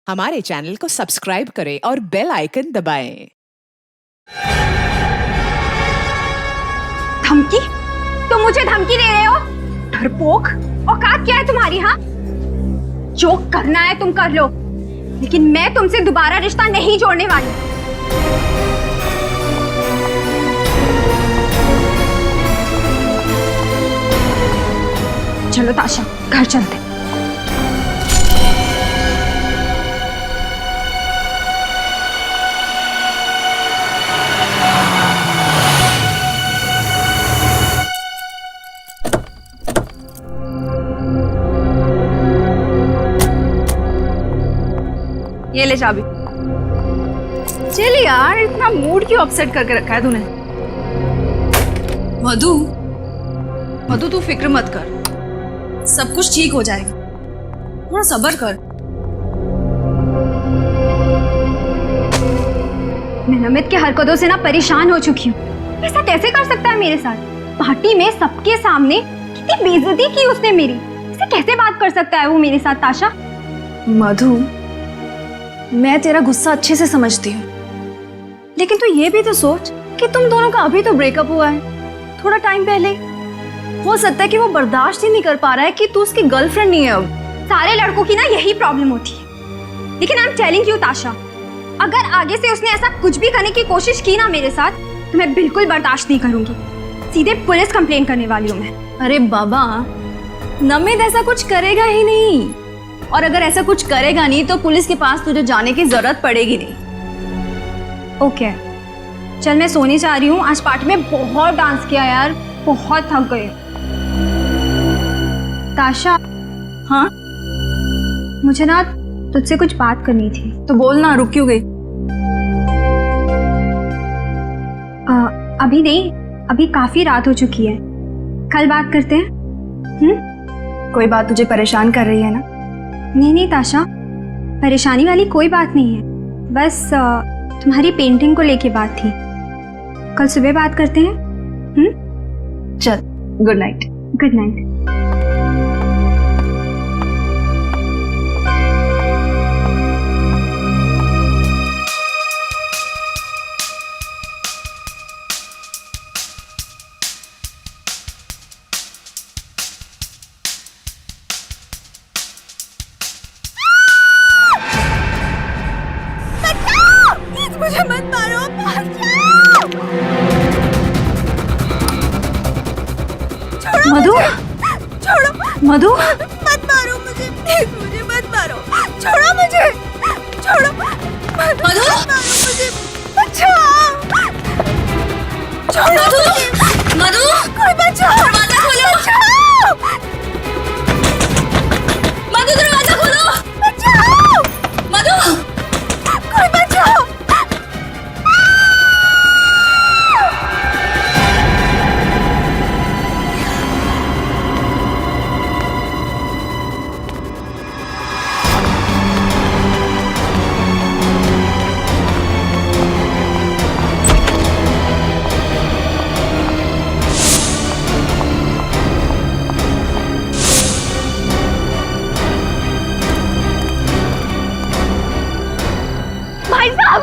हमारे चैनल को सब्सक्राइब करें और बेल आइकन दबाएं। धमकी? तुम मुझे धमकी दे रहे हो? डरपोक! औकात क्या है तुम्हारी? हाँ, जो करना है तुम कर लो, लेकिन मैं तुमसे दोबारा रिश्ता नहीं जोड़ने वाली। चलो ताशा, घर चलते। ये ले चाबी। चल यार, इतना मूड क्यों अपसेट करके रखा है तूने? मधु, मधु तू फिक्र मत कर, सब कुछ ठीक हो जाएगा, थोड़ा सब्र कर। मैं नमित के हरकतों से ना परेशान हो चुकी हूँ। ऐसा कैसे कर सकता है मेरे साथ? पार्टी में सबके सामने कितनी बेइज्जती की उसने मेरी। ऐसे कैसे बात कर सकता है वो मेरे साथ? ताशा, मधु, मैं तेरा गुस्सा अच्छे से समझती हूँ, लेकिन तू ये भी तो सोच कि तुम दोनों का अभी तो ब्रेकअप हुआ है, थोड़ा टाइम पहले। हो सकता है कि वो बर्दाश्त ही नहीं कर पा रहा है कि तू उसकी गर्लफ्रेंड नहीं है अब। सारे लड़कों की ना यही प्रॉब्लम होती है। लेकिन आई एम टेलिंग यू ताशा, अगर आगे से उसने ऐसा कुछ भी करने की कोशिश की ना मेरे साथ, तो मैं बिल्कुल बर्दाश्त नहीं करूंगी। सीधे पुलिस कंप्लेन करने वाली हूँ मैं। अरे बाबा, नमित ऐसा कुछ करेगा ही नहीं, और अगर ऐसा कुछ करेगा नहीं तो पुलिस के पास तुझे जाने की जरूरत पड़ेगी नहीं। ओके, चल मैं सोने जा रही हूँ। आज पार्टी में बहुत डांस किया यार, बहुत थक गई। ताशा, हाँ मुझे ना तुझसे कुछ बात करनी थी। तो बोलना, रुक क्यों गई? अभी नहीं, अभी काफी रात हो चुकी है, कल बात करते हैं। कोई बात तुझे परेशान कर रही है ना? नहीं नहीं ताशा, परेशानी वाली कोई बात नहीं है, बस तुम्हारी पेंटिंग को लेके बात थी। कल सुबह बात करते हैं। चल, गुड नाइट। Good night. मुझे मत मारो, मधु, छोड़ो मधु, मत मारो मुझे, प्लीज मुझे मत मारो, छोड़ो मुझे, छोड़ो मत मारो मुझे, बचाओ, छोड़ो मुझे, मधु, कोई बचाओ, दरवाजा खोलो, बचाओ, मधु दरवाजा खोलो, बचाओ, मधु, कोई बचाओ। भाई साहब,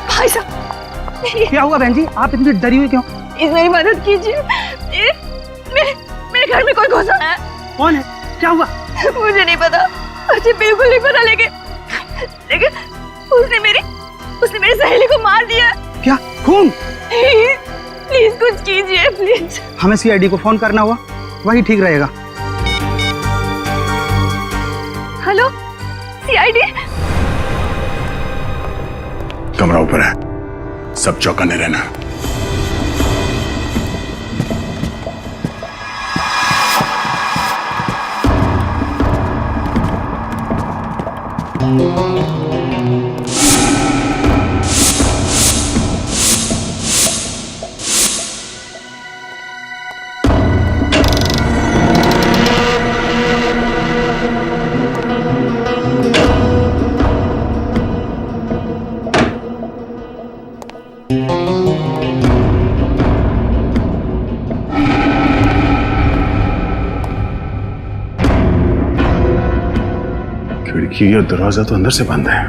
भाई साहब, क्या हुआ बहन जी? आप इतनी डरी हुई क्यों? प्लीज मेरी मदद कीजिए। मेरे घर में कोई घुसा है। कौन है? क्या हुआ? मुझे नहीं पता, मुझे बिल्कुल नहीं पता, लेकिन उसने मेरी सहेली को मार दिया। क्या खून? प्लीज कुछ कीजिए प्लीज। हमें सीआईडी को फोन करना हुआ, वही ठीक रहेगा। Hello CID. कमरा ऊपर है, सब चौकन्ने रहना। खिड़की और दरवाजा तो अंदर से बंद है।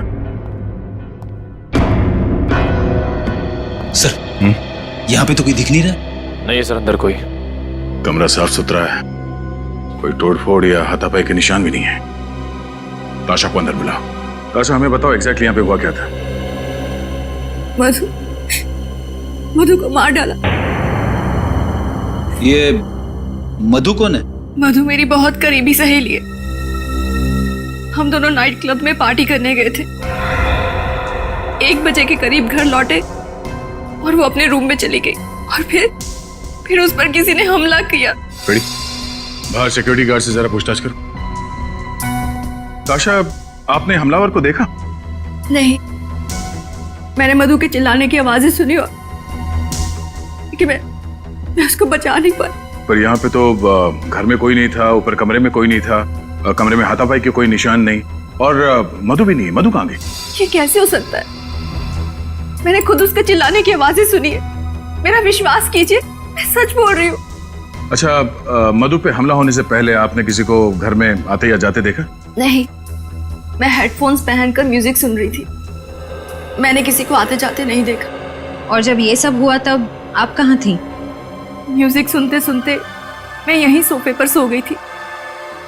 सर यहाँ पे तो कोई दिख नहीं रहा। नहीं सर, अंदर कोई। कमरा साफ सुथरा है, कोई तोड़फोड़ या हाथापाई के निशान भी नहीं है। ताशा को अंदर बुलाओ। ताशा, हमें बताओ एग्जैक्टली यहाँ पे हुआ क्या था? मधु को मार डाला। ये मधु कौन है? मधु मेरी बहुत करीबी सहेली है। हम दोनों नाइट क्लब में पार्टी करने गए थे। 1 बजे के करीब घर लौटे और वो अपने रूम में चली गई और फिर उस पर किसी ने हमला किया। बेटी, बाहर सिक्योरिटी गार्ड से जरा पूछताछ करो। ताशा, आपने हमलावर को देखा? नहीं, मैंने मधु के चिल्लाने की आवाजें सुनी और कि मैं उसको बचा नहीं पाई। पर यहाँ पे तो घर में कोई नहीं था, ऊपर कमरे में कोई नहीं था, कमरे में हाथापाई के कोई निशान नहीं, और मधु भी नहीं। मधु कहाँ गई? ये कैसे हो सकता है? मैंने खुद उसके चिल्लाने की आवाजें सुनी है। मेरा विश्वास कीजिए, मैं सच बोल रही हूँ। अच्छा, मधु पे हमला होने से पहले आपने किसी को घर में आते या जाते देखा? नहीं, मैं हेडफोन्स पहनकर म्यूजिक सुन रही थी। मैंने किसी को आते जाते नहीं देखा। और जब ये सब हुआ तब आप कहाँ थी? म्यूजिक सुनते सुनते मैं यहीं सोफे पर सो गई थी,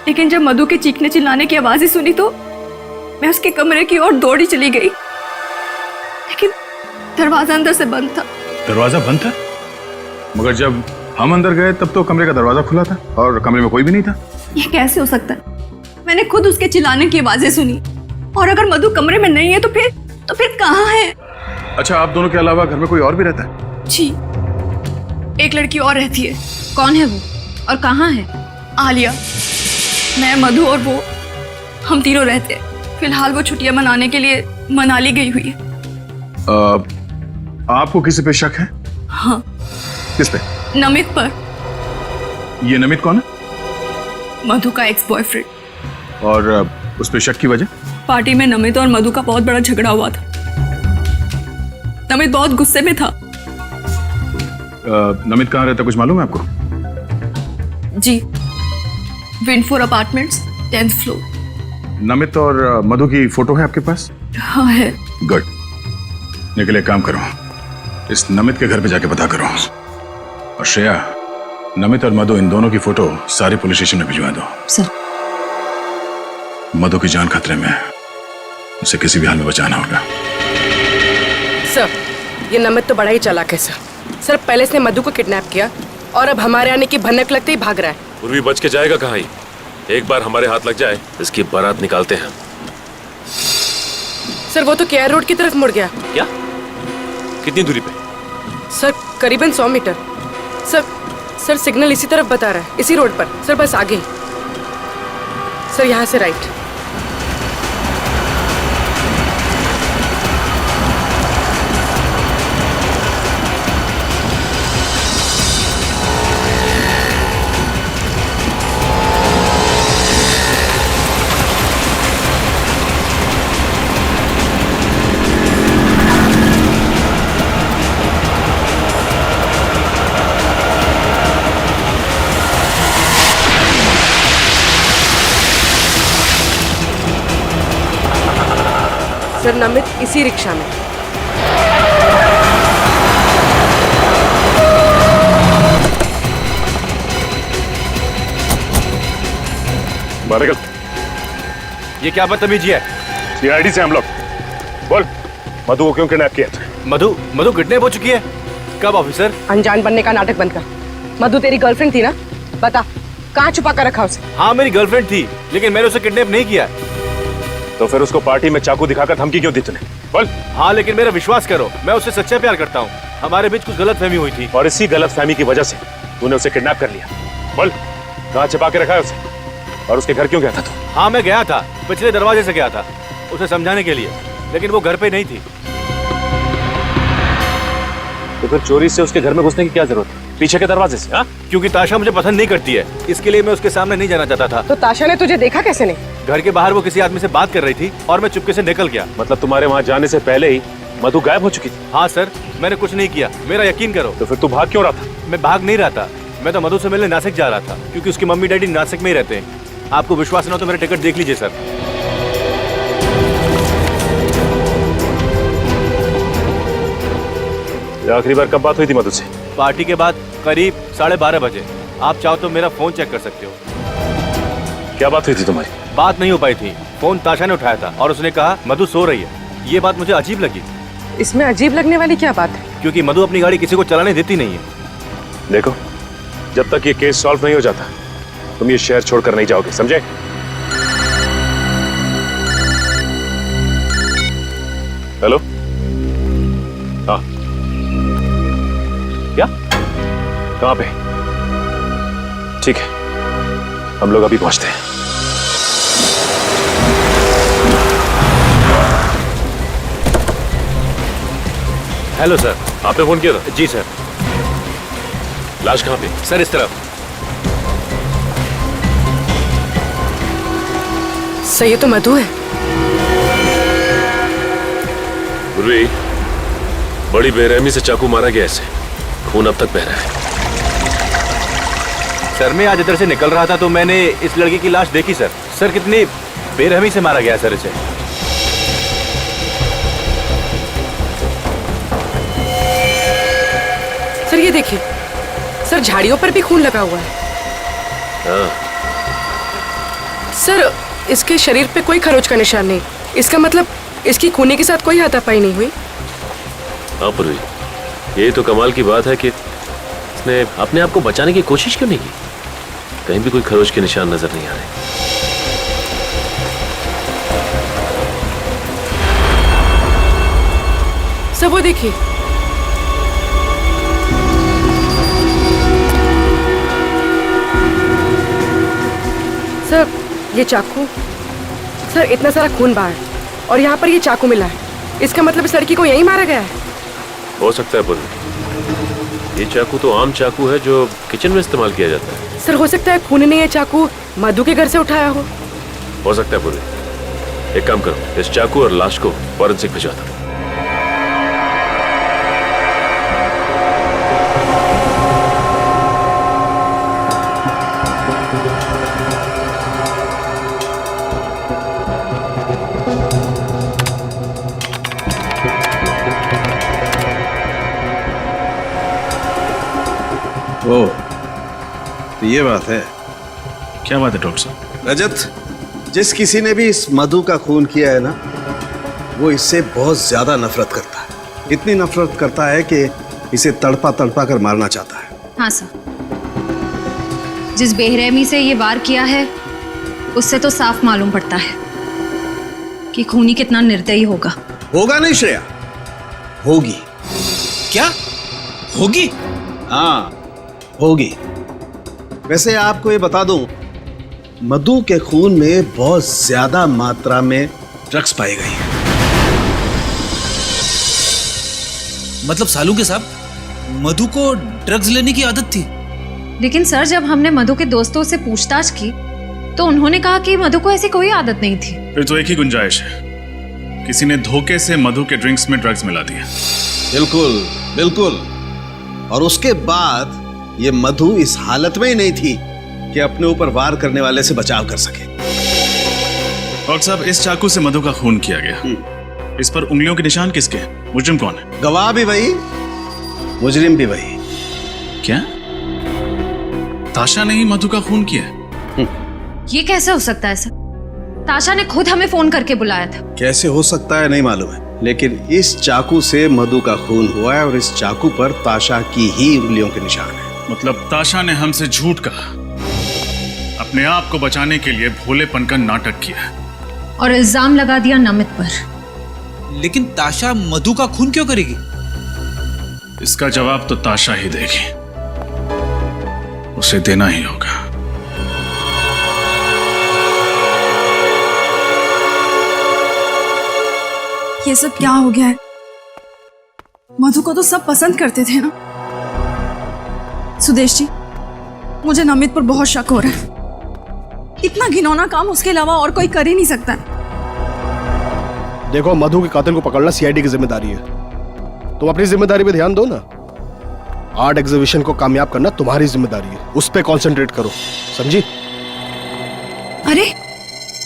लेकिन जब मधु के चीखने चिल्लाने की आवाजें सुनी तो मैं उसके कमरे की ओर दौड़ी चली गई, लेकिन दरवाजा अंदर से बंद था। दरवाजा बंद था? मगर जब हम अंदर गए तब तो कमरे का दरवाजा खुला था और कमरे में कोई भी नहीं था। ये कैसे हो सकता है? मैंने खुद उसके चिल्लाने की आवाजें सुनी, और अगर मधु कमरे में नहीं है तो फिर कहाँ है? अच्छा, आप दोनों के अलावा घर में कोई और भी रहता है? जी, एक लड़की और रहती है। कौन है वो और कहाँ है? आलिया। मैं, मधु और वो, हम तीनों रहते हैं। फिलहाल वो छुट्टियां मनाने के लिए मनाली गई हुई है। आपको किसी पे शक है? हाँ। किस पे? नमित पर। ये नमित कौन है? मधु का एक्स बॉयफ्रेंड। और उस पे शक की वजह? पार्टी में नमित और मधु का बहुत बड़ा झगड़ा हुआ था। नमित बहुत गुस्से में था। नमित कहाँ रहता, कुछ मालूम है आपको? जी, विंडफोर अपार्टमेंट्स, 10th फ्लोर। नमित और मधु की फोटो है आपके पास? हाँ है। गुड। निकले, काम करो, इस नमित के घर पे जाके पता करो। और श्रेया, नमित और मधु, इन दोनों की फोटो सारी पुलिस स्टेशन में भिजवा दो। सर। मधु की जान खतरे में है, उसे किसी भी हाल में बचाना होगा। सर, ये नमित तो बड़ा ही चालाक है सर। सर, पहले इसने मधु को किडनैप किया और अब हमारे आने की भनक लगते ही भाग रहा है। पूर्वी बच के जाएगा कहाँ ही? एक बार हमारे हाथ लग जाए, इसकी बारात निकालते हैं। सर, वो तो केआर रोड की तरफ मुड़ गया। क्या? कितनी दूरी पे? सर, करीबन 100 मीटर। सर सिग्नल इसी तरफ बता रहा है, इसी रोड पर। सर, बस आगे ही। सर, यहाँ से राइट। सर, नमित इसी रिक्शा में। बाहर निकल। ये क्या बदतमीजी है? सीआईडी से हम लोग। बोल, मधु को क्यों किडनैप किया? मधु किडनैप हो चुकी है। कब ऑफिसर? अनजान बनने का नाटक बंद कर। मधु तेरी गर्लफ्रेंड थी ना? बता, कहाँ छुपा कर रखा उसे? हाँ, मेरी गर्लफ्रेंड थी, लेकिन मैंने उसे किडनैप नहीं किया। तो फिर उसको पार्टी में चाकू दिखाकर धमकी क्यों दी तूने? बोल। हाँ, लेकिन मेरा विश्वास करो, मैं उससे सच्चा प्यार करता हूँ। हमारे बीच कुछ गलतफहमी हुई थी। और इसी गलतफहमी की वजह से तूने उसे किडनैप कर लिया। बोल, कहाँ छिपा के रखा है उसे? और उसके घर क्यों गया था तू? हाँ, मैं गया था, पिछले दरवाजे से गया था उसे समझाने के लिए, लेकिन वो घर पे नहीं थी। तो फिर चोरी से उसके घर में घुसने की क्या जरूरत है? पीछे के दरवाजे से? हाँ, क्योंकि ताशा मुझे पसंद नहीं करती है, इसके लिए मैं उसके सामने नहीं जाना चाहता था। तो ताशा ने तुझे देखा कैसे नहीं? घर के बाहर वो किसी आदमी से बात कर रही थी और मैं चुपके से निकल गया। मतलब तुम्हारे वहाँ जाने से पहले ही मधु गायब हो चुकी थी? हाँ सर, मैंने कुछ नहीं किया, मेरा यकीन करो। तो फिर तू भाग क्यों रहा था? मैं भाग नहीं रहा था, मैं तो मधु से मिलने नासिक जा रहा था, क्योंकि उसकी मम्मी डैडी नासिक में ही रहते हैं। आपको विश्वास न हो तो मेरा टिकट देख लीजिए सर। आखिरी बार कब बात हुई थी मधु से? पार्टी के बाद करीब 12:30 बजे। आप चाहो तो मेरा फोन चेक कर सकते हो। क्या बात हुई थी तुम्हारी? बात नहीं हो पाई थी। फोन ताशा ने उठाया था और उसने कहा मधु सो रही है। ये बात मुझे अजीब लगी। इसमें अजीब लगने वाली क्या बात है? क्योंकि मधु अपनी गाड़ी किसी को चलाने देती नहीं है। देखो, जब तक ये केस सॉल्व नहीं हो जाता तुम ये शहर छोड़कर नहीं जाओगे, समझे? हेलो? हाँ, क्या? कहाँ पे? ठीक है, हम लोग अभी पहुंचते हैं। Hello sir. आपने फोन किया था? जी सर। लाश कहाँ पे? सर इस तरफ। सर ये तो मधु है। पूर्वी, बड़ी बेरहमी से चाकू मारा गया इसे। खून अब तक बह रहा है। सर मैं आज इधर से निकल रहा था तो मैंने इस लड़की की लाश देखी सर। सर कितनी बेरहमी से मारा गया सर इसे। सर ये देखिए, सर झाड़ियों पर भी खून लगा हुआ है। हाँ। सर इसके शरीर पे कोई खरोच का निशान नहीं। इसका मतलब इसकी खूनी के साथ कोई हाथापाई नहीं हुई। हाँ पूर्वी, ये तो कमाल की बात है कि इसने अपने आप को बचाने की कोशिश क्यों नहीं की? कहीं भी कोई खरोच के निशान नजर नहीं आ रहे। सर वो देखिए, सर ये चाकू। सर इतना सारा खून बाहर और यहाँ पर ये चाकू मिला है। इसका मतलब इस लड़की को यहीं मारा गया है। हो सकता है पूर्वी, ये चाकू तो आम चाकू है जो किचन में इस्तेमाल किया जाता है। सर हो सकता है खून ने ये चाकू मधु के घर से उठाया हो सकता है पूर्वी। एक काम करो, इस चाकू और लाश को फॉरेंसिक भिजवा दो। ओ, तो ये बात है। क्या बात है डॉक्टर साहब? रजत, जिस किसी ने भी इस मधु का खून किया है ना, वो इससे बहुत ज्यादा नफरत करता है। इतनी नफरत करता है कि इसे तड़पा तड़पा कर मारना चाहता है। हाँ सर, जिस बेरहमी से ये वार किया है उससे तो साफ मालूम पड़ता है कि खूनी कितना निर्दयी होगा। होगा नहीं श्रेया, होगी। क्या होगी? हाँ होगी। वैसे आपको ये बता दूं, मधु के खून में बहुत ज्यादा मात्रा में ड्रग्स पाई गई है। मतलब सालू के साहब मधु को ड्रग्स लेने की आदत थी? लेकिन सर जब हमने मधु के दोस्तों से पूछताछ की तो उन्होंने कहा कि मधु को ऐसी कोई आदत नहीं थी। फिर तो एक ही गुंजाइश है, किसी ने धोखे से मधु के ड्रिंक्स में ड्रग्स मिला दिया। बिल्कुल बिल्कुल। और उसके बाद ये मधु इस हालत में ही नहीं थी कि अपने ऊपर वार करने वाले से बचाव कर सके। डॉक्टर साहब, इस चाकू से मधु का खून किया गया। इस पर उंगलियों के निशान किसके? मुजरिम कौन है? गवाह भी वही, मुजरिम भी वही। क्या ताशा ने ही मधु का खून किया? ये कैसे हो सकता है सर? ताशा ने खुद हमें फोन करके बुलाया था। कैसे हो सकता है नहीं मालूम है, लेकिन इस चाकू से मधु का खून हुआ है और इस चाकू पर ताशा की ही उंगलियों के निशान है। मतलब ताशा ने हमसे झूठ कहा, अपने आप को बचाने के लिए भोलेपन का नाटक किया और इल्जाम लगा दिया नमित पर। लेकिन ताशा मधु का खून क्यों करेगी? इसका जवाब तो ताशा ही देगी, उसे देना ही होगा। ये सब क्या हो गया है? मधु को तो सब पसंद करते थे ना। सुदेश जी, मुझे नमित पर बहुत शक हो रहा है। इतना घिनौना काम उसके अलावा और कोई कर ही नहीं सकता। देखो, मधु के कातिल को पकड़ना सीआईडी की जिम्मेदारी है। तुम अपनी जिम्मेदारी पे ध्यान दो ना। आर्ट एग्जीबिशन को कामयाब करना तुम्हारी जिम्मेदारी है, उस पे कंसंट्रेट करो, समझी? अरे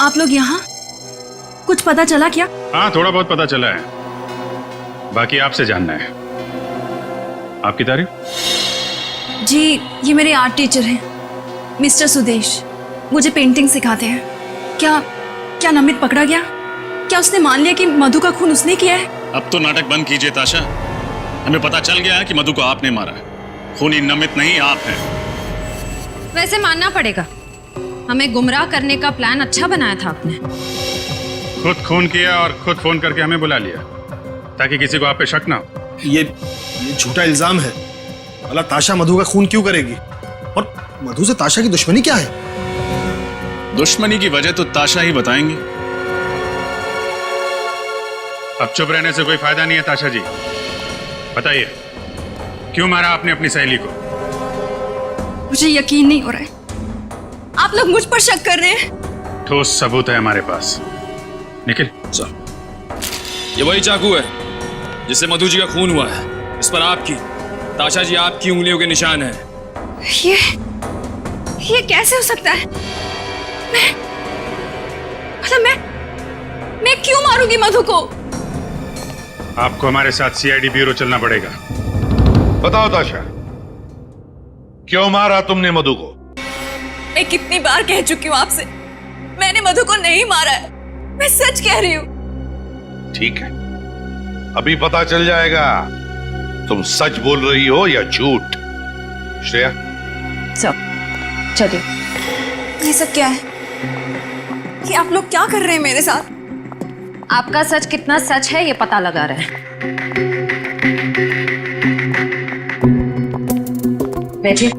आप लोग यहाँ, कुछ पता चला क्या? हाँ, थोड़ा बहुत पता चला है, बाकी आपसे जानना है। आपकी तारीफ? जी, ये मेरे आर्ट टीचर हैं, मिस्टर सुदेश। मुझे पेंटिंग सिखाते हैं। क्या नमित पकड़ा गया? क्या उसने मान लिया कि मधु का खून उसने किया है? अब तो नाटक बंद कीजिए ताशा। हमें पता चल गया है कि मधु को आपने मारा है। खूनी नमित नहीं, आप हैं। वैसे मानना पड़ेगा, हमें गुमराह करने का प्लान अच्छा बनाया था आपने। खुद खून किया और खुद फोन करके हमें बुला लिया ताकि किसी को आप पे शक ना हो। ये झूठा इल्जाम है। भला ताशा मधु का खून क्यों करेगी? और मधु से ताशा की दुश्मनी क्या है? दुश्मनी की वजह तो ताशा ही बताएंगी। अब चुप रहने से कोई फायदा नहीं है ताशा जी। बताइए, क्यों मारा आपने अपनी सहेली को? मुझे यकीन नहीं हो रहा है। आप लोग मुझ पर शक कर रहे हैं। ठोस सबूत है हमारे पास। निखिल सर, ये वही चाकू है जिससे मधु जी का खून हुआ है। इस पर आपकी, ताशा जी आपकी उंगलियों के निशान है। ये कैसे हो सकता है? मैं क्यों मारूंगी मधु को? आपको हमारे साथ सीआईडी ब्यूरो चलना पड़ेगा। बताओ ताशा, क्यों मारा तुमने मधु को? मैं कितनी बार कह चुकी हूँ आपसे, मैंने मधु को नहीं मारा है। मैं सच कह रही हूँ। ठीक है, अभी पता चल जाएगा तुम सच बोल रही हो या झूठ। श्रेया, चलिए। ये सब क्या है? कि आप लोग क्या कर रहे हैं मेरे साथ? आपका सच कितना सच है ये पता लगा रहे हैं। बैठिए।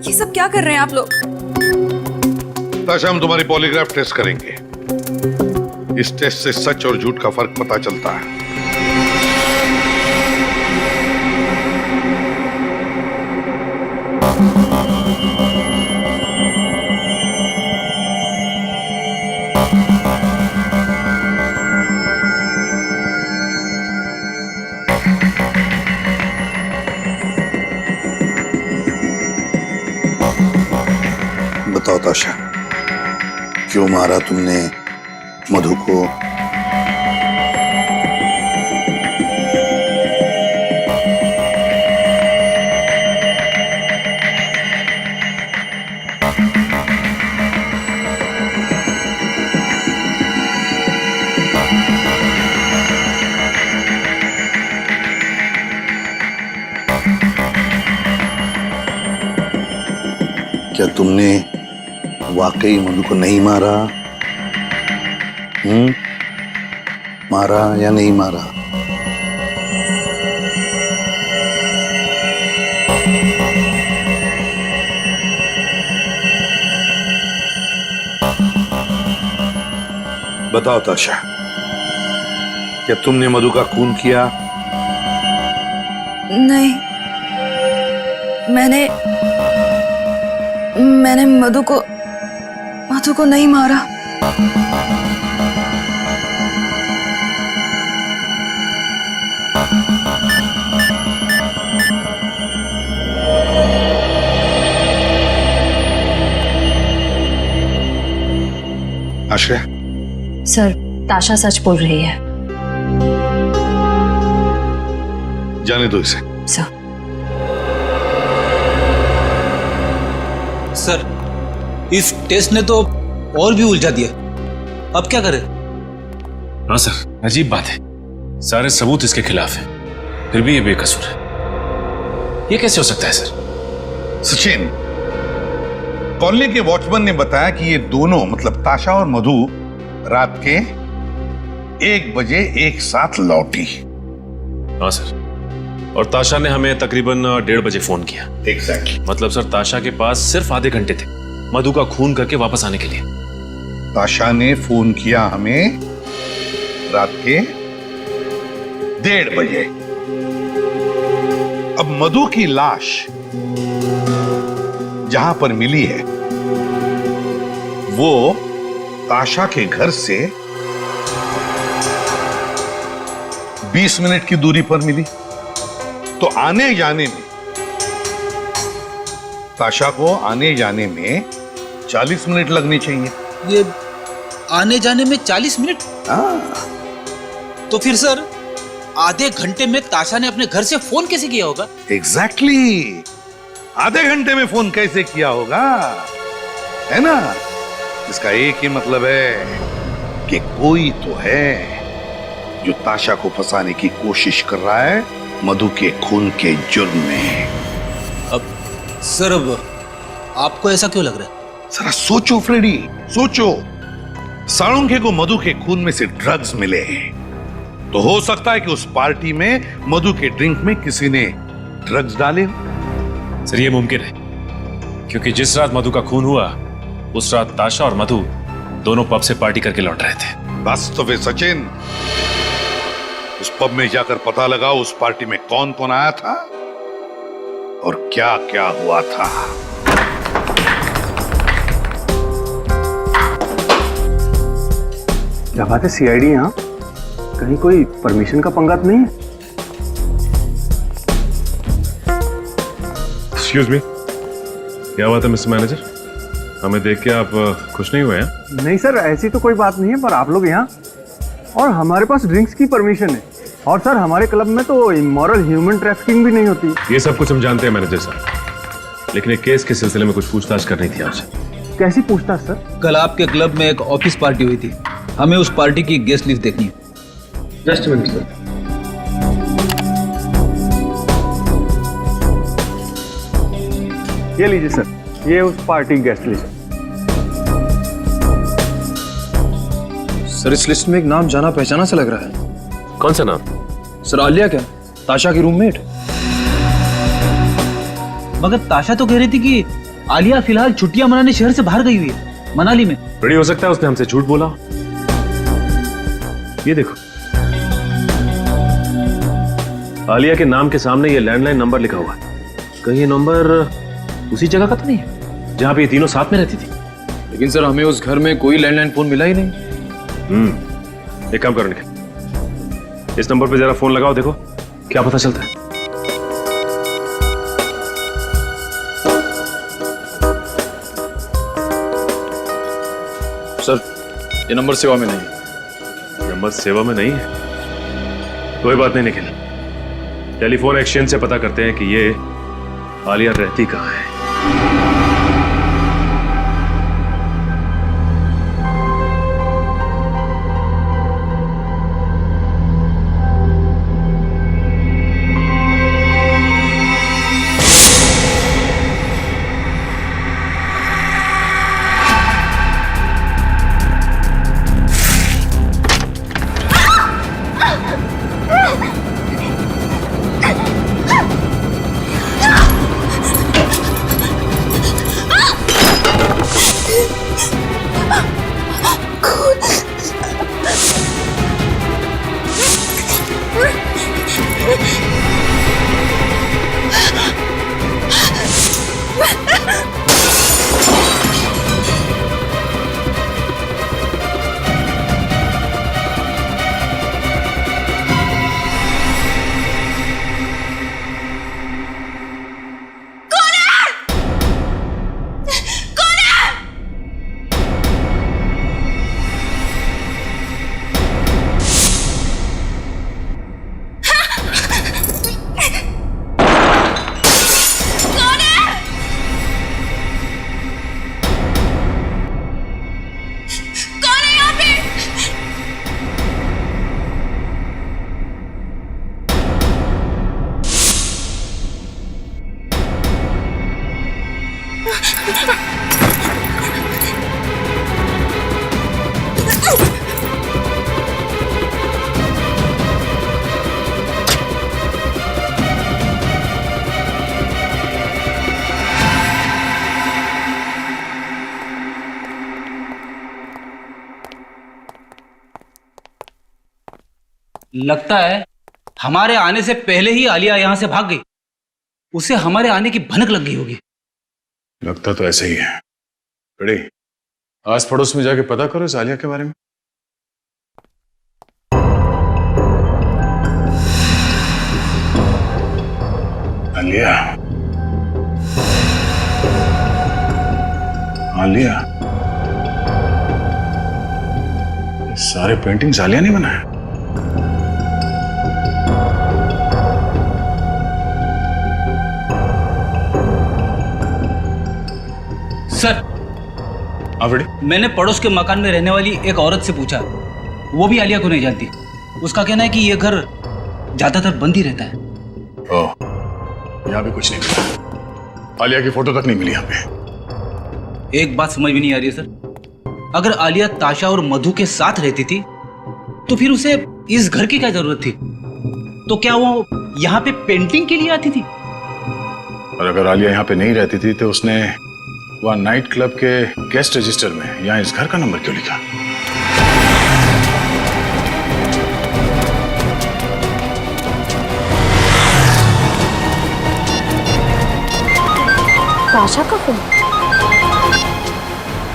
ये सब क्या कर रहे हैं आप लोग? ताशा, हम तुम्हारी पॉलीग्राफ टेस्ट करेंगे। इस टेस्ट से सच और झूठ का फर्क पता चलता है। बताओ ताशा, क्यों मारा तुमने मधु को? क्या तुमने वाकई मधु को नहीं मारा? मारा या नहीं मारा? बताओ ताशा, क्या तुमने मधु का खून किया? नहीं, मैंने मधु को नहीं मारा। आश्रय, सर, ताशा सच बोल रही है। जाने दो इसे। सर, इस टेस्ट ने तो और भी उलझा दिया। अब क्या करें? हाँ सर, अजीब बात है। सारे सबूत इसके खिलाफ हैं, फिर भी ये बेकसूर है। ये कैसे हो सकता है सर? सचिन, कॉलोनी के वॉचमैन ने बताया कि ये दोनों मतलब ताशा और मधु रात के 1 बजे एक साथ लौटी। हाँ सर, और ताशा ने हमें तकरीबन 1:30 बजे फोन किया। एग्जैक्टली। मतलब सर, ताशा के पास सिर्फ आधे घंटे थे मधु का खून करके वापस आने के लिए। ताशा ने फोन किया हमें रात के 1:30 बजे। अब मधु की लाश जहां पर मिली है वो ताशा के घर से 20 मिनट की दूरी पर मिली, तो आने जाने में ताशा को आने जाने में 40 मिनट लगने चाहिए। ये आने जाने में 40 मिनट? तो फिर सर आधे घंटे में ताशा ने अपने घर से फोन कैसे किया होगा? एग्जैक्टली आधे घंटे में फोन कैसे किया होगा, है ना? इसका एक ही मतलब है कि कोई तो है जो ताशा को फंसाने की कोशिश कर रहा है मधु के खून के जुर्म में। अब सर अब आपको ऐसा क्यों लग रहा है? जरा सोचो फ्रेडी, सोचो। साळुंखे को मधु के खून में से ड्रग्स मिले तो हो सकता है कि उस पार्टी में मधु के ड्रिंक में किसी ने ड्रग्स डाले। सर ये मुमकिन है क्योंकि जिस रात मधु का खून हुआ उस रात ताशा और मधु दोनों पब से पार्टी करके लौट रहे थे। बस तो फिर सचिन उस पब में जाकर पता लगाओ उस पार्टी में कौन कौन आया था और क्या क्या हुआ था। क्या बात है, सीआईडी यहाँ? कहीं कोई परमिशन का पंगा तो नहीं है? एक्सक्यूज मी, क्या बात है मिस्टर मैनेजर? हमें देख के आप खुश नहीं हुए हैं? नहीं सर, ऐसी तो कोई बात नहीं है, पर आप लोग यहाँ और हमारे पास ड्रिंक्स की परमिशन है। और सर हमारे क्लब में तो इमोरल ह्यूमन ट्रैफिकिंग भी नहीं होती। ये सब कुछ हम जानते हैं मैनेजर साहब, लेकिन एक केस के सिलसिले में कुछ पूछताछ करनी थी आपसे। कैसी पूछताछ सर? कल आपके क्लब में एक ऑफिस पार्टी हुई थी, हमें उस पार्टी की गेस्ट लिस्ट देखनी है। Just minute sir. ये लीजिए सर, ये उस पार्टी गेस्ट लिस्ट। सर इस लिस्ट में एक नाम जाना पहचाना सा लग रहा है। कौन सा नाम? सर आलिया क्या, ताशा की रूममेट? मगर ताशा तो कह रही थी कि आलिया फिलहाल छुट्टियां मनाने शहर से बाहर गई हुई है, मनाली में। बड़ी हो सकता है उसने हमसे झूठ बोला। ये देखो आलिया के नाम के सामने ये लैंडलाइन नंबर लिखा हुआ है। कहीं ये नंबर उसी जगह का तो नहीं है जहां पे ये तीनों साथ में रहती थी? लेकिन सर हमें उस घर में कोई लैंडलाइन फोन मिला ही नहीं। एक काम करो निखिल, इस नंबर पे जरा फोन लगाओ, देखो क्या पता चलता है। सर ये नंबर सेवा में नहीं है। नंबर सेवा में नहीं है? कोई बात नहीं निखिल, टेलीफोन एक्सचेंज से पता करते हैं कि ये आलिया रहती कहाँ है। लगता है हमारे आने से पहले ही आलिया यहां से भाग गई। उसे हमारे आने की भनक लग गई होगी। लगता तो ऐसे ही है। बड़ी आस पड़ोस में जाके पता करो इस आलिया के बारे में। आलिया, आलिया, ये सारे पेंटिंग्स आलिया ने बनाए? सर, मैंने पड़ोस के मकान में रहने वाली एक औरत से पूछा, वो भी आलिया को नहीं जानती। उसका कहना है कि ये घर ज्यादातर बंद ही रहता है। ओह, यहाँ भी कुछ नहीं मिला। आलिया की फोटो तक नहीं मिली यहाँ पे। एक बात समझ में नहीं आ रही है सर, अगर आलिया ताशा और मधु के साथ रहती थी तो फिर उसे इस घर की क्या जरूरत थी? तो क्या वो यहाँ पे पेंटिंग के लिए आती थी? और अगर आलिया यहाँ पे नहीं रहती थी तो उसने वहाँ नाइट क्लब के गेस्ट रजिस्टर में यहाँ इस घर का नंबर क्यों लिखा? ताशा का फोन।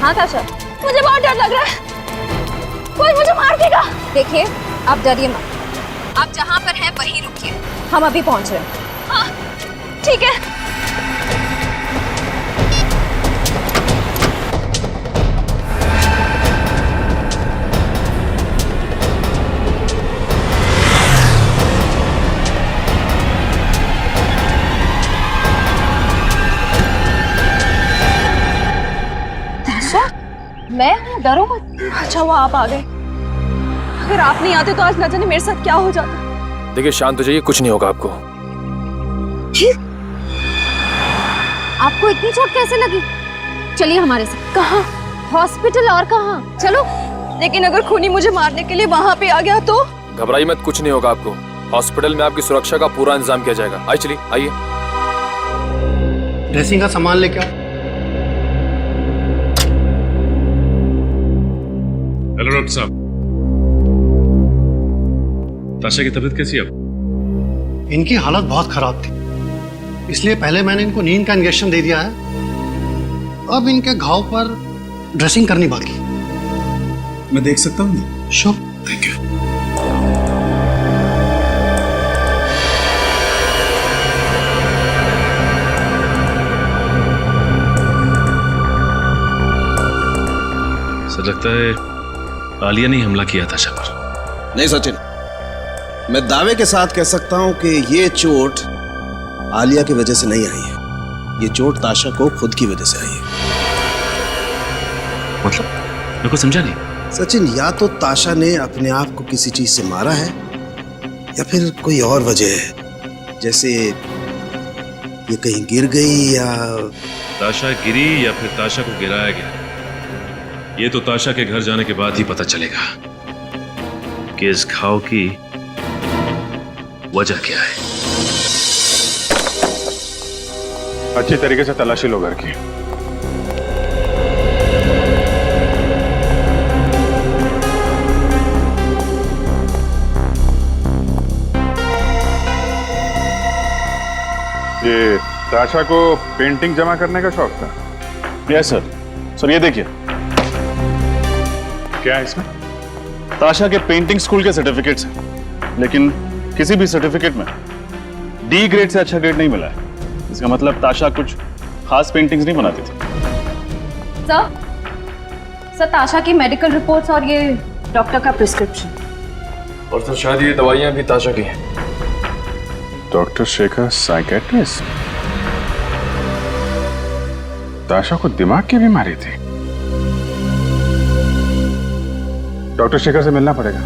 हाँ ताशा, मुझे बहुत डर लग रहा है, कोई मुझे मार देगा। देखिए, आप डरिए मत, आप जहाँ पर हैं वहीं रुकिए, हम अभी पहुँच रहे हैं। हाँ, ठीक है। मैं हूँ, डरो मत। अच्छा वो आप आ गए, अगर आप नहीं आते तो आज न जाने मेरे साथ क्या हो जाता। देखिए शांत हो जाइए, कुछ नहीं होगा आपको। आपको इतनी चोट कैसे लगी? चलिए हमारे साथ। कहाँ? हॉस्पिटल। और कहाँ? चलो। लेकिन अगर खूनी मुझे मारने के लिए वहाँ पे आ गया तो? घबराइए मत, कुछ नहीं होगा आपको। हॉस्पिटल में आपकी सुरक्षा का पूरा इंतजाम किया जाएगा। आइए चलिए, आइए। ड्रेसिंग का सामान लेके आओ। हेलो डॉक्टर साहब, ताशा की तबीयत कैसी है अब? इनकी हालत बहुत खराब थी, इसलिए पहले मैंने इनको नींद का इंजेक्शन दे दिया है। अब इनके घाव पर ड्रेसिंग करनी बाकी। मैं देख सकता हूँ? श्योर। Thank you. सर लगता है आलिया ने हमला किया ताशा पर। नहीं सचिन, मैं दावे के साथ कह सकता हूं कि ये चोट आलिया की वजह से नहीं आई है। ये चोट ताशा को खुद की वजह से आई है। मतलब? मेरे को समझा नहीं। सचिन, या तो ताशा ने अपने आप को किसी चीज से मारा है या फिर कोई और वजह है, जैसे ये कहीं गिर गई या ताशा गिरी या फिर ताशा को गिराया गया। ये तो ताशा के घर जाने के बाद ही पता चलेगा कि इस घाव की वजह क्या है। अच्छी तरीके से तलाशी लो घर की। ये ताशा को पेंटिंग जमा करने का शौक था? Yes sir. सर ये देखिए, क्या है इसमें? ताशा के पेंटिंग स्कूल के सर्टिफिकेट्स हैं, लेकिन किसी भी सर्टिफिकेट में डी ग्रेड से अच्छा ग्रेड नहीं मिला है। इसका मतलब ताशा कुछ खास पेंटिंग्स नहीं बनाती थी। सर ताशा की मेडिकल रिपोर्ट्स और ये डॉक्टर का प्रिस्क्रिप्शन। और सर शायद ये दवाइयां भी ताशा की हैं। Doctor Shekhar psychiatrist? ताशा को दिमाग की बीमारी थी? डॉक्टर शेखर से मिलना पड़ेगा।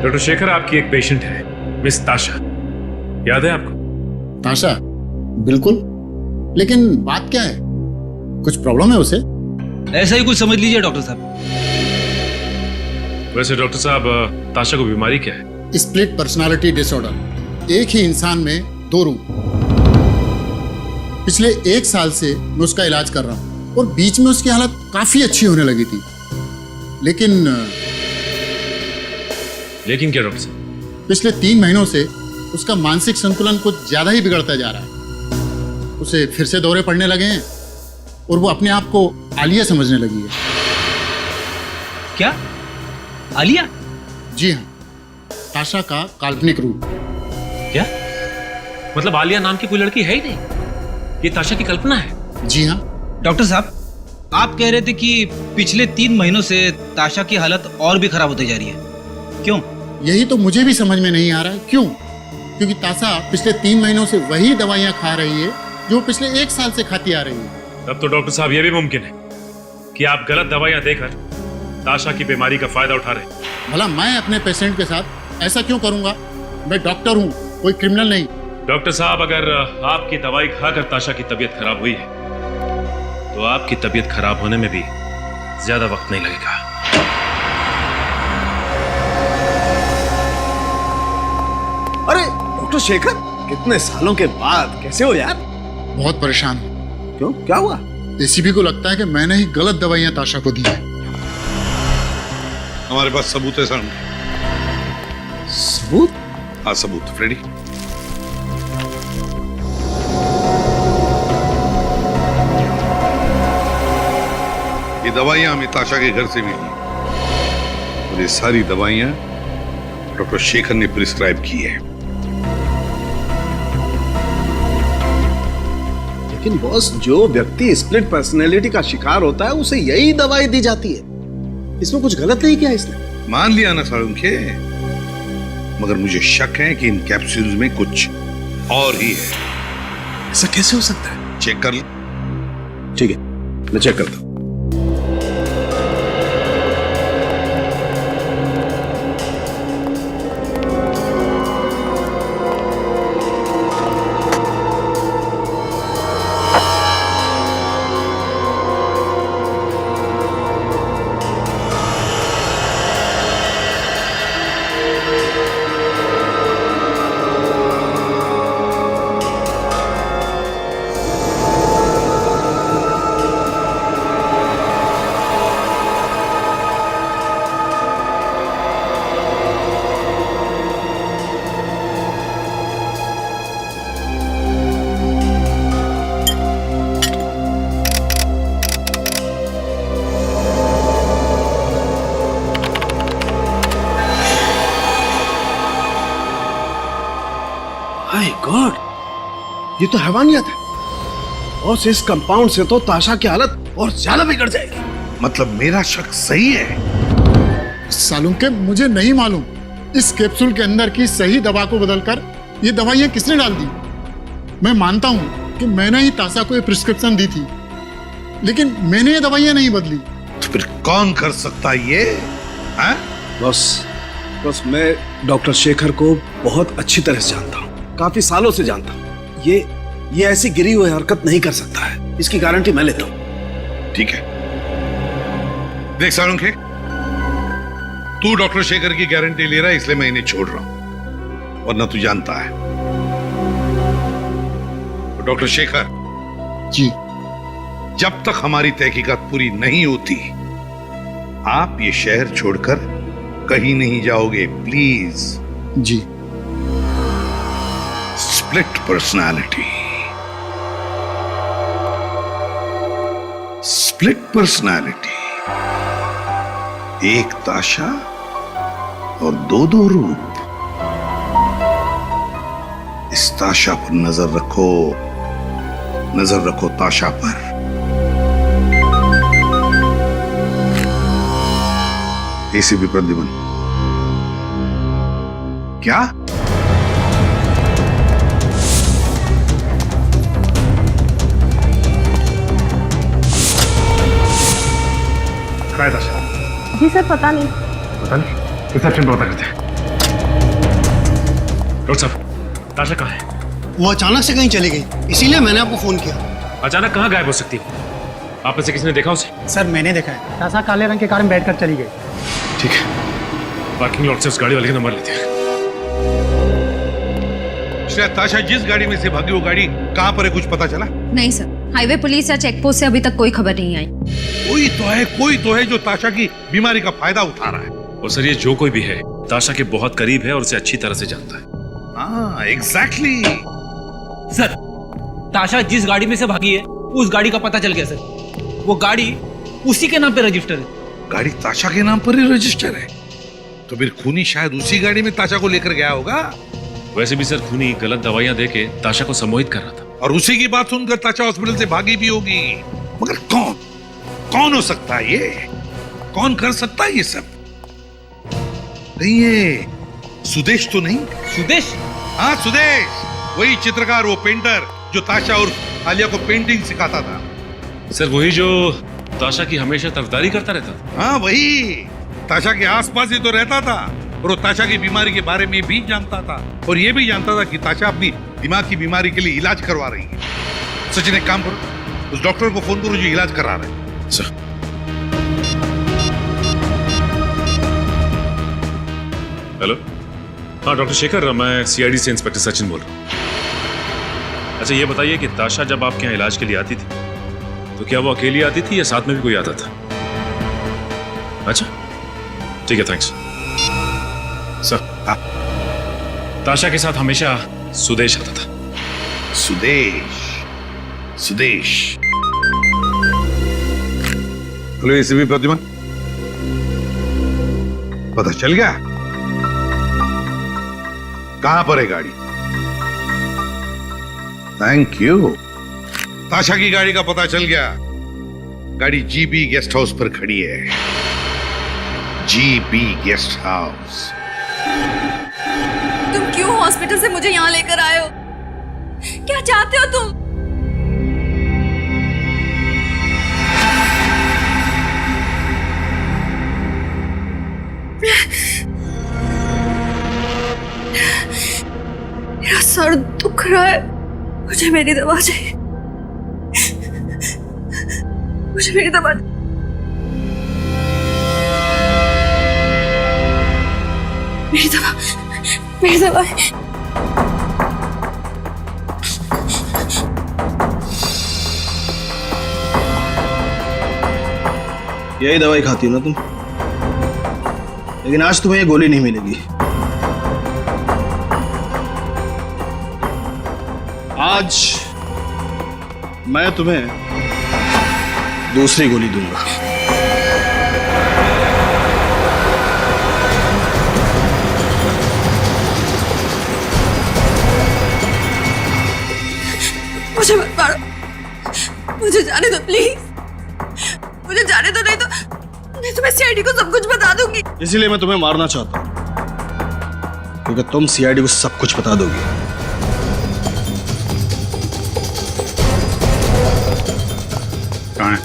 डॉक्टर शेखर, आपकी एक पेशेंट है, मिस ताशा, याद है आपको? ताशा? बिल्कुल, लेकिन बात क्या है? कुछ प्रॉब्लम है उसे? ऐसा ही कुछ समझ लीजिए डॉक्टर साहब। वैसे डॉक्टर साहब, ताशा को बीमारी क्या है? Split personality disorder. एक ही इंसान में दो रूप। पिछले 1 साल से मैं उसका इलाज कर रहा हूँ और बीच में उसकी हालत काफी अच्छी होने लगी थी, लेकिन क्या डॉक्टर साहब? पिछले 3 महीनों से उसका मानसिक संतुलन कुछ ज्यादा ही बिगड़ता जा रहा है। उसे फिर से दौरे पड़ने लगे हैं और वो अपने आप को आलिया समझने लगी है। क्या? आलिया? जी हाँ, ताशा का काल्पनिक रूप। क्या मतलब आलिया नाम की कोई लड़की है ही नहीं, ये ताशा की कल्पना है? जी हाँ। डॉक्टर साहब, आप कह रहे थे कि पिछले 3 महीनों से ताशा की हालत और भी खराब होती जा रही है, क्यों? यही तो मुझे भी समझ में नहीं आ रहा है, क्यों? क्योंकि ताशा पिछले 3 महीनों से वही दवाइयाँ खा रही है जो पिछले 1 साल से खाती आ रही है। तब तो डॉक्टर साहब ये भी मुमकिन है कि आप गलत दवाइयाँ देकर ताशा की बीमारी का फायदा उठा रहे हैं। भला मैं अपने पेशेंट के साथ ऐसा क्यों करूंगा? मैं डॉक्टर हूँ, कोई क्रिमिनल नहीं। डॉक्टर साहब, अगर आपकी दवाई खाकर ताशा की तबीयत खराब हुई है तो आपकी तबीयत खराब होने में भी ज्यादा वक्त नहीं लगेगा। अरे डॉक्टर शेखर, कितने सालों के बाद कैसे हो यार? बहुत परेशान हूँ। क्यों, क्या हुआ? एसीपी को लगता है कि मैंने ही गलत दवाइयाँ ताशा को दी है। हमारे पास सबूत है सर। सबूत? हाँ सबूत, फ्रेडी। ये दवाइयां हमें ताशा के घर से मिली और ये सारी दवाइयां डॉक्टर शेखर ने प्रिस्क्राइब की है। लेकिन बॉस, जो व्यक्ति स्प्लिट पर्सनैलिटी का शिकार होता है उसे यही दवाई दी जाती है। इसमें कुछ गलत नहीं किया इसने। मान लिया ना सालुंखे, मगर मुझे शक है कि इन कैप्सूल्स में कुछ और ही है। ऐसा कैसे हो सकता है? चेक कर लो। ठीक है, मैं चेक करता हूं। माय गॉड, ये तो हैवानियत है। और इस कंपाउंड से तो ताशा की हालत और ज्यादा बिगड़ जाएगी। मतलब मेरा शक सही है? सालूम के मुझे नहीं मालूम इस कैप्सूल के अंदर की सही दवा को बदलकर ये दवाइयां किसने डाल दी। मैं मानता हूं कि मैंने ही ताशा को ये प्रिस्क्रिप्शन दी थी, लेकिन मैंने ये दवाइयां नहीं बदली। तो फिर कौन कर सकता है ये? बस मैं डॉक्टर शेखर को बहुत अच्छी तरह से जानता हूँ, काफी सालों से जानता हूँ। ये ऐसी गिरी हुई हरकत नहीं कर सकता है, इसकी गारंटी मैं लेता हूँ। ठीक है, देख सालुंखे, तू डॉक्टर शेखर की गारंटी ले रहा है इसलिए मैं इन्हें छोड़ रहा हूं, वरना तू जानता है तो डॉक्टर शेखर जी, जब तक हमारी तहकीकात पूरी नहीं होती आप ये शहर छोड़कर कहीं नहीं जाओगे, प्लीज। जी। स्प्लिट पर्सनालिटी, स्प्लिट पर्सनालिटी, एक ताशा और दो रूप। इस ताशा पर नजर रखो ताशा पर। एसीपी प्रद्युमन, क्या? ताशा? जी सर, पता नहीं। रिसेप्शन पर पता करते हैं। डॉक्टर साहब, ताशा कहाँ है? वो अचानक से कहीं चली गई, इसीलिए मैंने आपको फोन किया। अचानक कहाँ गायब हो सकती है? आप में से किसी ने देखा उसे? सर मैंने देखा है, ताशा काले रंग के कार में बैठकर चली गई। ठीक है, पार्किंग लॉट से उस गाड़ी वाले का नंबर लेते हैं। शायद ताशा जिस गाड़ी में से भागी वो गाड़ी कहाँ पर है, कुछ पता चला? नहीं सर, हाईवे पुलिस या चेक पोस्ट से अभी तक कोई खबर नहीं आई। कोई तो है जो ताशा की बीमारी का फायदा उठा रहा है। और सर, ये जो कोई भी है ताशा के बहुत करीब है और उसे अच्छी तरह से जानता है। हाँ एग्जैक्टली। सर ताशा जिस गाड़ी में से भागी है उस गाड़ी का पता चल गया सर। वो गाड़ी उसी के नाम पे रजिस्टर है। गाड़ी ताशा के नाम पर ही रजिस्टर है, तो फिर खूनी शायद उसी गाड़ी में ताशा को लेकर गया होगा। वैसे भी सर खूनी गलत दवाइयां देके ताशा को सम्मोहित कर रहा था, और उसी की बात सुनकर ताशा हॉस्पिटल से भागी भी होगी। मगर कौन हो सकता है ये? कौन कर सकता है ये सब? नहीं ये सुदेश तो नहीं? सुदेश? हाँ सुदेश, वही चित्रकार, वो पेंटर जो ताशा और आलिया को पेंटिंग सिखाता था। सर वही जो ताशा की हमेशा तरफदारी करता रहता था। हाँ वही, ताशा के आसपास ही तो रहता था और वो ताशा की बीमारी के बारे में भी जानता था, और ये भी जानता था कि ताशा अपनी दिमाग की बीमारी के लिए इलाज करवा रही है। सचिन एक काम करो, उस डॉक्टर को फोन करो जो इलाज करा रहे हैं। सर हेलो, हाँ डॉक्टर शेखर, मैं सीआईडी से इंस्पेक्टर सचिन बोल रहा हूँ। अच्छा ये बताइए कि ताशा जब आपके यहाँ इलाज के लिए आती थी तो क्या वो अकेली आती थी या साथ में भी कोई आता था? अच्छा ठीक है, थैंक्स सर। हाँ ताशा के साथ हमेशा सुदेश आता था। सुदेश। हेलो एसीपी प्रतिमा, पता चल गया कहां पर है गाड़ी? Thank you. ताशा की गाड़ी का पता चल गया। गाड़ी जीबी गेस्ट हाउस पर खड़ी है। GB guest house. तुम क्यों हॉस्पिटल से मुझे यहाँ लेकर आए हो? क्या चाहते हो तुम? मेरा सर दुख रहा है, मुझे मेरी दवा चाहिए। मुझे मेरी दवा। मेरी दवा। यही दवाई खाती हो ना तुम? लेकिन आज तुम्हें ये गोली नहीं मिलेगी। आज मैं तुम्हें दूसरी गोली दूंगा। मुझे मत मारो, मुझे जाने दो प्लीज, मुझे जाने दो, नहीं तो मैं तुम्हें सीआईडी को सब कुछ बता दूंगी। इसीलिए मैं तुम्हें मारना चाहता हूं, क्योंकि तुम सीआईडी को सब कुछ बता दोगी। कहाँ है?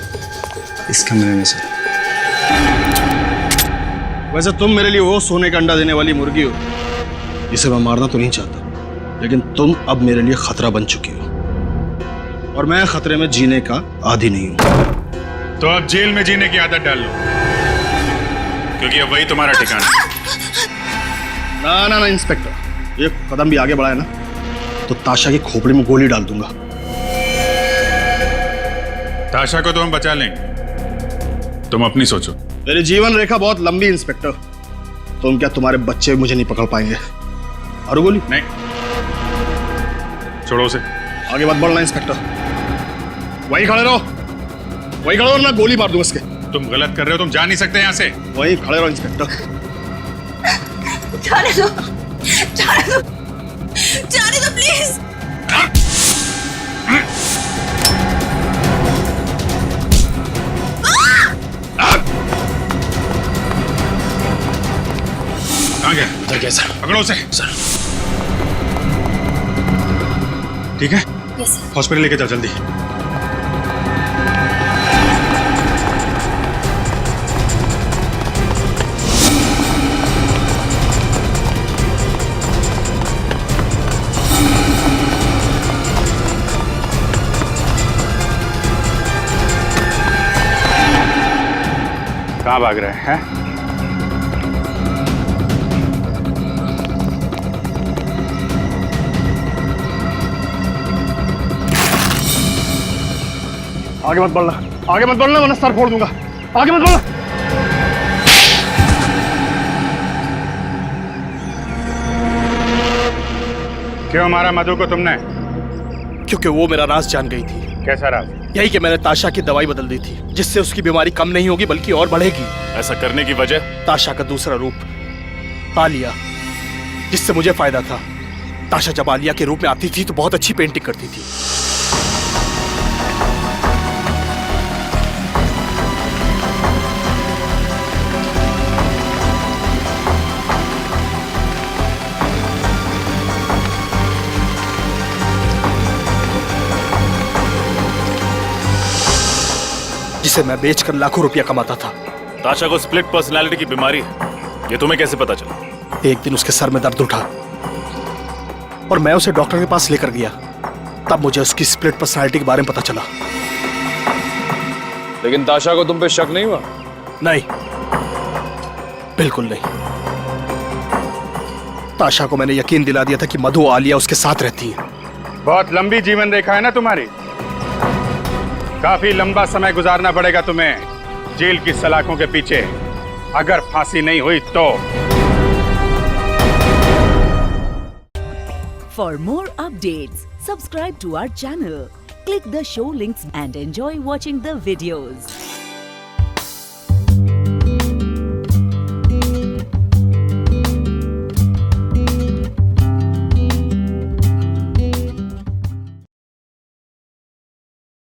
इस कमरे में से। वैसे तुम मेरे लिए वो सोने का अंडा देने वाली मुर्गी हो जिसे मैं मारना तो नहीं चाहता, लेकिन तुम अब मेरे लिए खतरा बन चुकी हो, और मैं खतरे में जीने का आदी नहीं हूं। तो अब जेल में जीने की आदत डाल लो, क्योंकि अब वही तुम्हारा ठिकाना है। ना इंस्पेक्टर, एक कदम भी आगे बढ़ाए ना तो ताशा की खोपड़ी में गोली डाल दूंगा। ताशा को तो हम बचा लेंगे, तुम अपनी सोचो। मेरी जीवन रेखा बहुत लंबी इंस्पेक्टर, तुम क्या तुम्हारे बच्चे मुझे नहीं पकड़ पाएंगे? और गोली नहीं, छोड़ो उसे। आगे मत बढ़ना इंस्पेक्टर, वहीं खड़े रहो, वहीं खड़े रहो, ना गोली मार दूंगा इसके। तुम गलत कर रहे हो, तुम जा नहीं सकते यहाँ से। वहीं खड़े रहो इंस्पेक्टर। जाने दो, जाने दो, जाने दो प्लीज। कहाँ गया? उधर गया सर। पकड़ो उसे। सर ठीक है, यस सर। हॉस्पिटल लेके जाओ जल्दी। कहाँ भाग रहे हैं? आगे मत बढ़ना, आगे मत बढ़ना वरना सर फोड़ दूंगा। आगे मत बढ़ना। क्यों मारा मधु को तुमने? क्योंकि वो मेरा राज जान गई थी। कैसा राज? यही कि मैंने ताशा की दवाई बदल दी थी, जिससे उसकी बीमारी कम नहीं होगी बल्कि और बढ़ेगी। ऐसा करने की वजह? ताशा का दूसरा रूप, आलिया, जिससे मुझे फायदा था। ताशा जब आलिया के रूप में आती थी तो बहुत अच्छी पेंटिंग करती थी। जिसे मैं बेचकर लाखों रुपया कमाता था। ताशा को स्प्लिट पर्सनालिटी की बीमारी है, ये तुम्हें कैसे पता चला? एक दिन उसके सर में दर्द उठा और मैं उसे डॉक्टर के पास लेकर गया। तब मुझे उसकी स्प्लिट पर्सनालिटी के बारे में पता चला। लेकिन ताशा को तुम पे शक नहीं हुआ? नहीं, बिल्कुल नहीं। ताशा को मैंने यकीन दिला दिया था कि मधु और आलिया उसके साथ रहती हैं। बहुत लंबी जीवन रेखा है ना तुम्हारी। काफी लंबा समय गुजारना पड़ेगा तुम्हें जेल की सलाखों के पीछे, अगर फांसी नहीं हुई तो। For more updates, subscribe to our channel, click the show links and enjoy watching the videos.